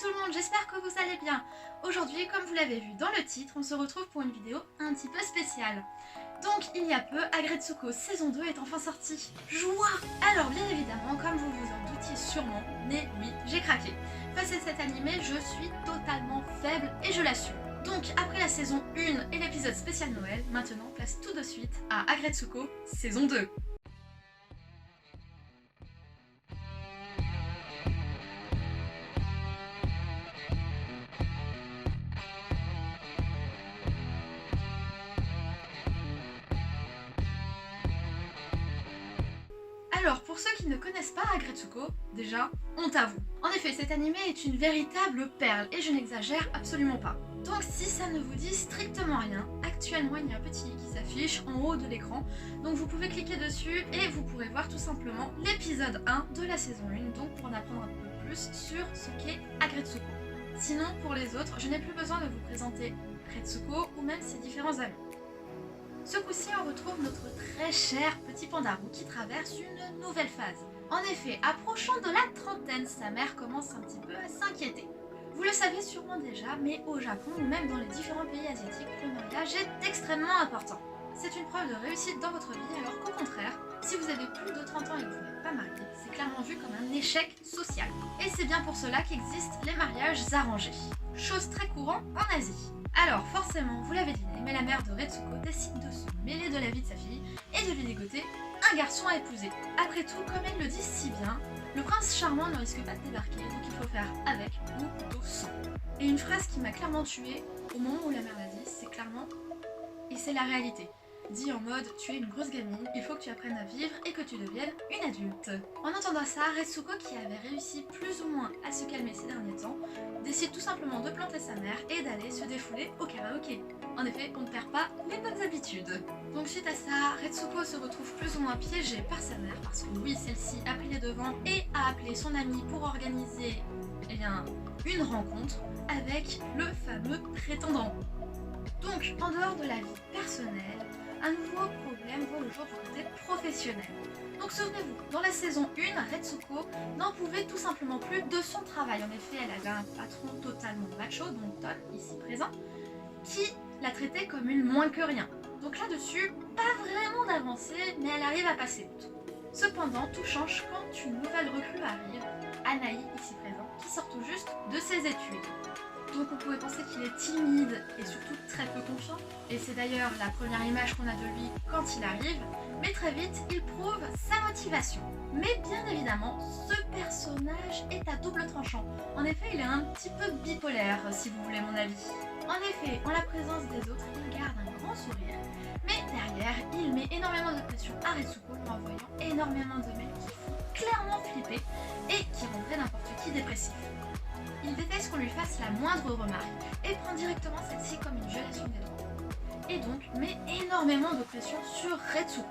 tout le monde, j'espère que vous allez bien. Aujourd'hui, comme vous l'avez vu dans le titre, on se retrouve pour une vidéo un petit peu spéciale. Donc, il y a peu, Aggretsuko saison 2 est enfin sortie. Joie! Alors, bien évidemment, comme vous vous en doutiez sûrement, mais oui, j'ai craqué. Face à cet animé, je suis totalement faible et je l'assume. Donc, après la saison 1 et l'épisode spécial Noël, maintenant, place tout de suite à Aggretsuko saison 2. Alors, pour ceux qui ne connaissent pas Aggretsuko, déjà, honte à vous. En effet, cet animé est une véritable perle, et je n'exagère absolument pas. Donc si ça ne vous dit strictement rien, actuellement il y a un petit i qui s'affiche en haut de l'écran, donc vous pouvez cliquer dessus et vous pourrez voir tout simplement l'épisode 1 de la saison 1, donc pour en apprendre un peu plus sur ce qu'est Aggretsuko. Sinon, pour les autres, je n'ai plus besoin de vous présenter Aggretsuko ou même ses différents amis. Ce coup-ci, on retrouve notre très cher petit Pandarou qui traverse une nouvelle phase. En effet, approchant de la trentaine, sa mère commence un petit peu à s'inquiéter. Vous le savez sûrement déjà, mais au Japon ou même dans les différents pays asiatiques, le mariage est extrêmement important. C'est une preuve de réussite dans votre vie, alors qu'au contraire, si vous avez plus de 30 ans et que vous n'êtes pas marié, c'est clairement vu comme un échec social. Et c'est bien pour cela qu'existent les mariages arrangés. Chose très courante en Asie. Alors forcément, vous l'avez deviné, mais la mère de Retsuko décide de se mêler de la vie de sa fille et de lui dégoter un garçon à épouser. Après tout, comme elle le dit si bien, le prince charmant ne risque pas de débarquer, donc il faut faire avec ou plutôt sans. Et une phrase qui m'a clairement tuée au moment où la mère l'a dit, c'est clairement « et c'est la réalité ». Dit en mode, tu es une grosse gamine, il faut que tu apprennes à vivre et que tu deviennes une adulte. En entendant ça, Retsuko, qui avait réussi plus ou moins à se calmer ces derniers temps, décide tout simplement de planter sa mère et d'aller se défouler au karaoké. En effet, on ne perd pas les bonnes habitudes. Donc suite à ça, Retsuko se retrouve plus ou moins piégée par sa mère, parce que oui, celle-ci a pris les devants et a appelé son ami pour organiser une rencontre avec le fameux prétendant. Donc, en dehors de la vie personnelle, un nouveau problème voit le jour du côté professionnel. Donc souvenez-vous, dans la saison 1, Retsuko n'en pouvait tout simplement plus de son travail. En effet, elle avait un patron totalement macho, donc Ton, ici présent, qui la traitait comme une moins que rien. Donc là-dessus, pas vraiment d'avancée, mais elle arrive à passer outre. Cependant, tout change quand une nouvelle recrue arrive, Anaï, ici présent, qui sort tout juste de ses études. Donc on pouvait penser qu'il est timide et surtout très peu confiant. Et c'est d'ailleurs la première image qu'on a de lui quand il arrive. Mais très vite, il prouve sa motivation. Mais bien évidemment, ce personnage est à double tranchant. En effet, il est un petit peu bipolaire, si vous voulez mon avis. En effet, en la présence des autres, il garde un grand sourire. Mais derrière, il met énormément de pression à Retsuko en envoyant énormément de mails qui font clairement flipper et qui rendraient n'importe qui dépressif. Il déteste qu'on lui fasse la moindre remarque et prend directement celle-ci comme une violation des droits. Et donc met énormément de pression sur Retsuko.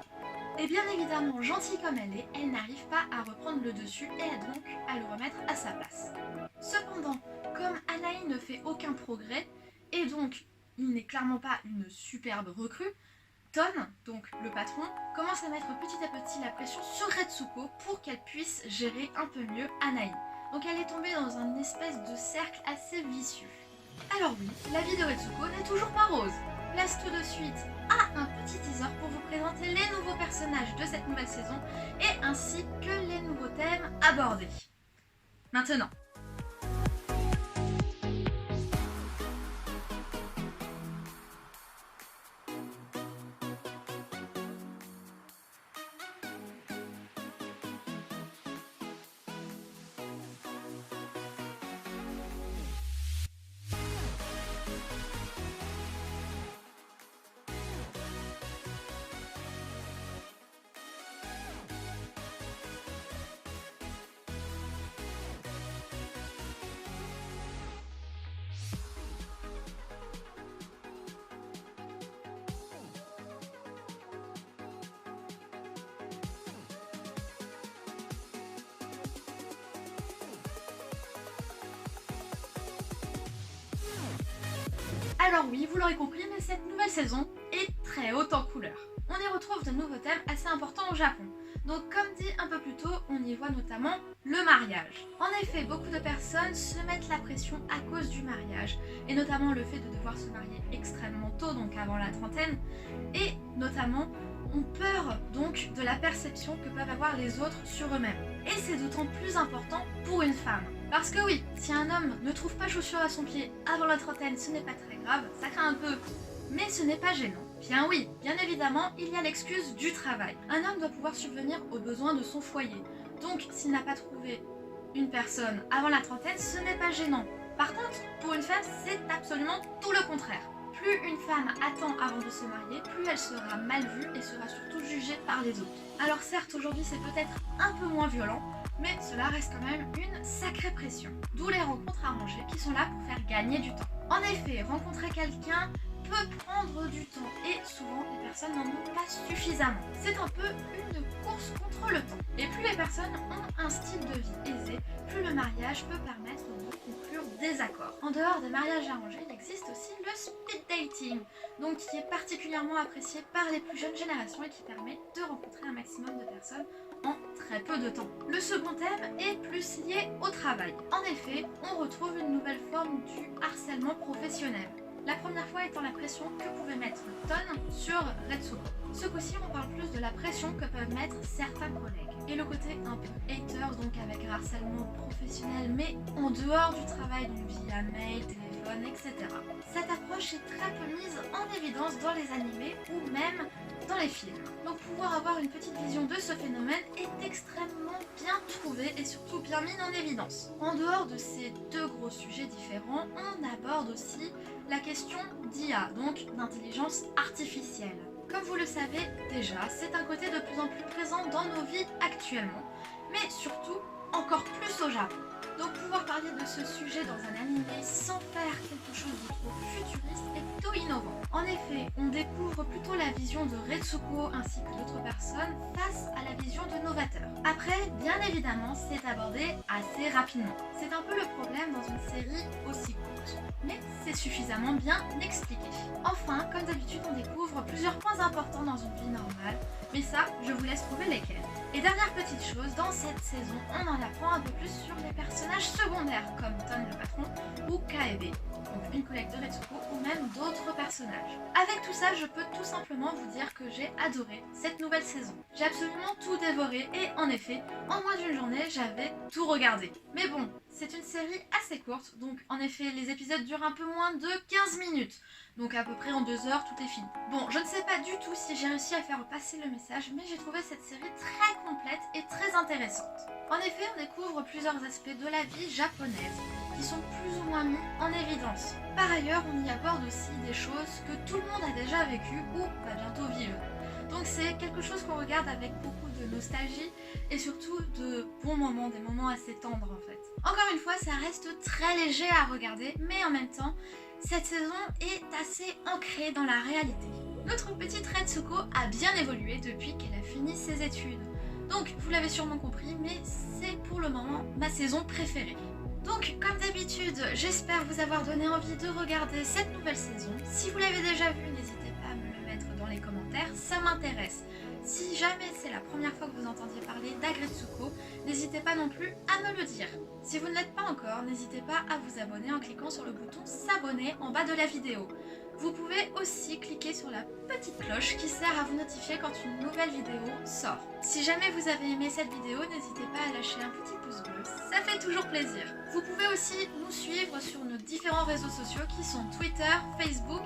Et bien évidemment, gentille comme elle n'arrive pas à reprendre le dessus et a donc à le remettre à sa place. Cependant, comme Anaï ne fait aucun progrès, et donc il n'est clairement pas une superbe recrue, Ton, donc le patron, commence à mettre petit à petit la pression sur Retsuko pour qu'elle puisse gérer un peu mieux Anaï. Donc elle est tombée dans une espèce de cercle assez vicieux. Alors oui, la vie de Retsuko n'est toujours pas rose. Place tout de suite à un petit teaser pour vous présenter les nouveaux personnages de cette nouvelle saison et ainsi que les nouveaux thèmes abordés. Maintenant. Alors oui, vous l'aurez compris, mais cette nouvelle saison est très haute en couleurs. On y retrouve de nouveaux thèmes assez importants au Japon. Donc comme dit un peu plus tôt, on y voit notamment le mariage. En effet, beaucoup de personnes se mettent la pression à cause du mariage, et notamment le fait de devoir se marier extrêmement tôt, donc avant la trentaine, et notamment ont peur donc de la perception que peuvent avoir les autres sur eux-mêmes. Et c'est d'autant plus important pour une femme. Parce que oui, si un homme ne trouve pas chaussures à son pied avant la trentaine, ce n'est pas très grave, ça craint un peu, mais ce n'est pas gênant. Bien oui, bien évidemment, il y a l'excuse du travail. Un homme doit pouvoir subvenir aux besoins de son foyer. Donc, s'il n'a pas trouvé une personne avant la trentaine, ce n'est pas gênant. Par contre, pour une femme, c'est absolument tout le contraire. Plus une femme attend avant de se marier, plus elle sera mal vue et sera surtout jugée par les autres. Alors certes, aujourd'hui c'est peut-être un peu moins violent, mais cela reste quand même une sacrée pression. D'où les rencontres arrangées qui sont là pour faire gagner du temps. En effet, rencontrer quelqu'un peut prendre du temps et souvent les personnes n'en ont pas suffisamment. C'est un peu une course contre le temps. Et plus les personnes ont un style de vie aisé, plus le mariage peut permettre de conclure des accords. En dehors des mariages arrangés, il existe aussi le speed dating, donc qui est particulièrement apprécié par les plus jeunes générations et qui permet de rencontrer un maximum de personnes en très peu de temps. Le second thème est plus lié au travail. En effet, on retrouve une nouvelle forme du harcèlement professionnel. La première fois étant la pression que pouvait mettre Ton sur Retsuko. Ce coup-ci, on parle plus de la pression que peuvent mettre certains collègues. Et le côté un peu haters, donc avec un harcèlement professionnel, mais en dehors du travail, donc via mail, téléphone, etc. Cette approche est très peu mise en évidence dans les animés ou même dans les films. Donc pouvoir avoir une petite vision de ce phénomène est extrêmement bien trouvé et surtout bien mis en évidence. En dehors de ces deux gros sujets différents, on aborde aussi la question d'IA, donc d'intelligence artificielle. Comme vous le savez déjà, c'est un côté de plus en plus présent dans nos vies actuellement, mais surtout encore plus au Japon. Donc pouvoir parler de ce sujet dans un animé sans faire quelque chose de trop futuriste est plutôt innovant. En effet, on découvre plutôt la vision de Retsuko ainsi que d'autres personnes face à la vision de Novateur. Après, bien évidemment, c'est abordé assez rapidement. C'est un peu le problème dans une série aussi courte, mais c'est suffisamment bien expliqué. Enfin, comme d'habitude, on découvre plusieurs points importants dans une vie normale, mais ça, je vous laisse trouver lesquels. Et dernière petite chose, dans cette saison, on en apprend un peu plus sur les personnages secondaires comme Ton le patron ou Kaede, donc une collègue de Retsuko ou même d'autres personnages. Avec tout ça, je peux tout simplement vous dire que j'ai adoré cette nouvelle saison. J'ai absolument tout dévoré et en effet, en moins d'une journée, j'avais tout regardé. Mais bon, c'est une série assez courte, donc en effet, les épisodes durent un peu moins de 15 minutes. Donc à peu près en 2 heures, tout est fini. Bon, je ne sais pas du tout si j'ai réussi à faire passer le message, mais j'ai trouvé cette série très complète et très intéressante. En effet, on découvre plusieurs aspects de la vie japonaise qui sont plus ou moins mis en évidence. Par ailleurs, on y aborde aussi des choses que tout le monde a déjà vécues ou va bientôt vivre. Donc c'est quelque chose qu'on regarde avec beaucoup de nostalgie et surtout de bons moments, des moments assez tendres en fait. Encore une fois, ça reste très léger à regarder, mais en même temps, cette saison est assez ancrée dans la réalité. Notre petite Retsuko a bien évolué depuis qu'elle a fini ses études. Donc, vous l'avez sûrement compris, mais c'est pour le moment ma saison préférée. Donc, comme d'habitude, j'espère vous avoir donné envie de regarder cette nouvelle saison. Si vous l'avez déjà vue, n'hésitez pas à me le mettre dans les commentaires, ça m'intéresse. Si jamais c'est la première fois que vous entendiez parler d'Agretsuko, n'hésitez pas non plus à me le dire. Si vous ne l'êtes pas encore, n'hésitez pas à vous abonner en cliquant sur le bouton s'abonner en bas de la vidéo. Vous pouvez aussi cliquer sur la petite cloche qui sert à vous notifier quand une nouvelle vidéo sort. Si jamais vous avez aimé cette vidéo, n'hésitez pas à lâcher un petit pouce bleu, ça fait toujours plaisir. Vous pouvez aussi nous suivre sur nos différents réseaux sociaux qui sont Twitter, Facebook